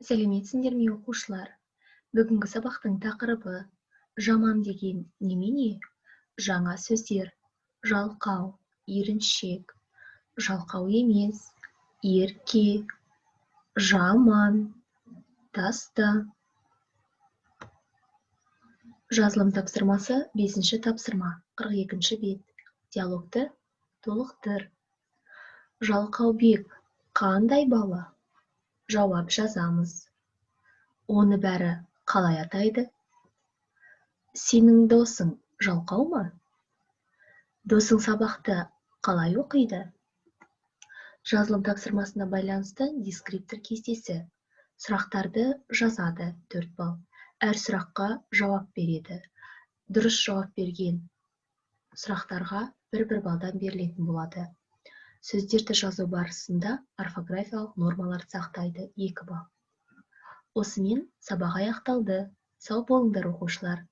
Сәлеметсіңдер ме оқушылар? Бүгінгі сабақтың тақырыбы жаман деген немене? Жаңа сөздер: жалқау, еріншек, жалқау емес, ерке, жаман, таста. Жазылым тапсырмасы 5-ші тапсырма, 42-ші бет. Диалогты толықтыр. Жалқаубек қандай бала? Жауап жазамыз. Оны бәрі қалай атайды? Сенің досың жалқау ма? Досың сабақты қалай оқиды? Жазылым тапсырмасына байланысты дескриптор кестесі. Сұрақтарды жазады 4 балл. Әр сұраққа жауап береді. Дұрыс жауап берген сұрақтарға 1 балдан берілетін болады. Сөздерді жазу барысында орфографиялық нормаларды сақтайды 2 балл. Осымен сабақ аяқталды. Сау болыңдар оқушылар.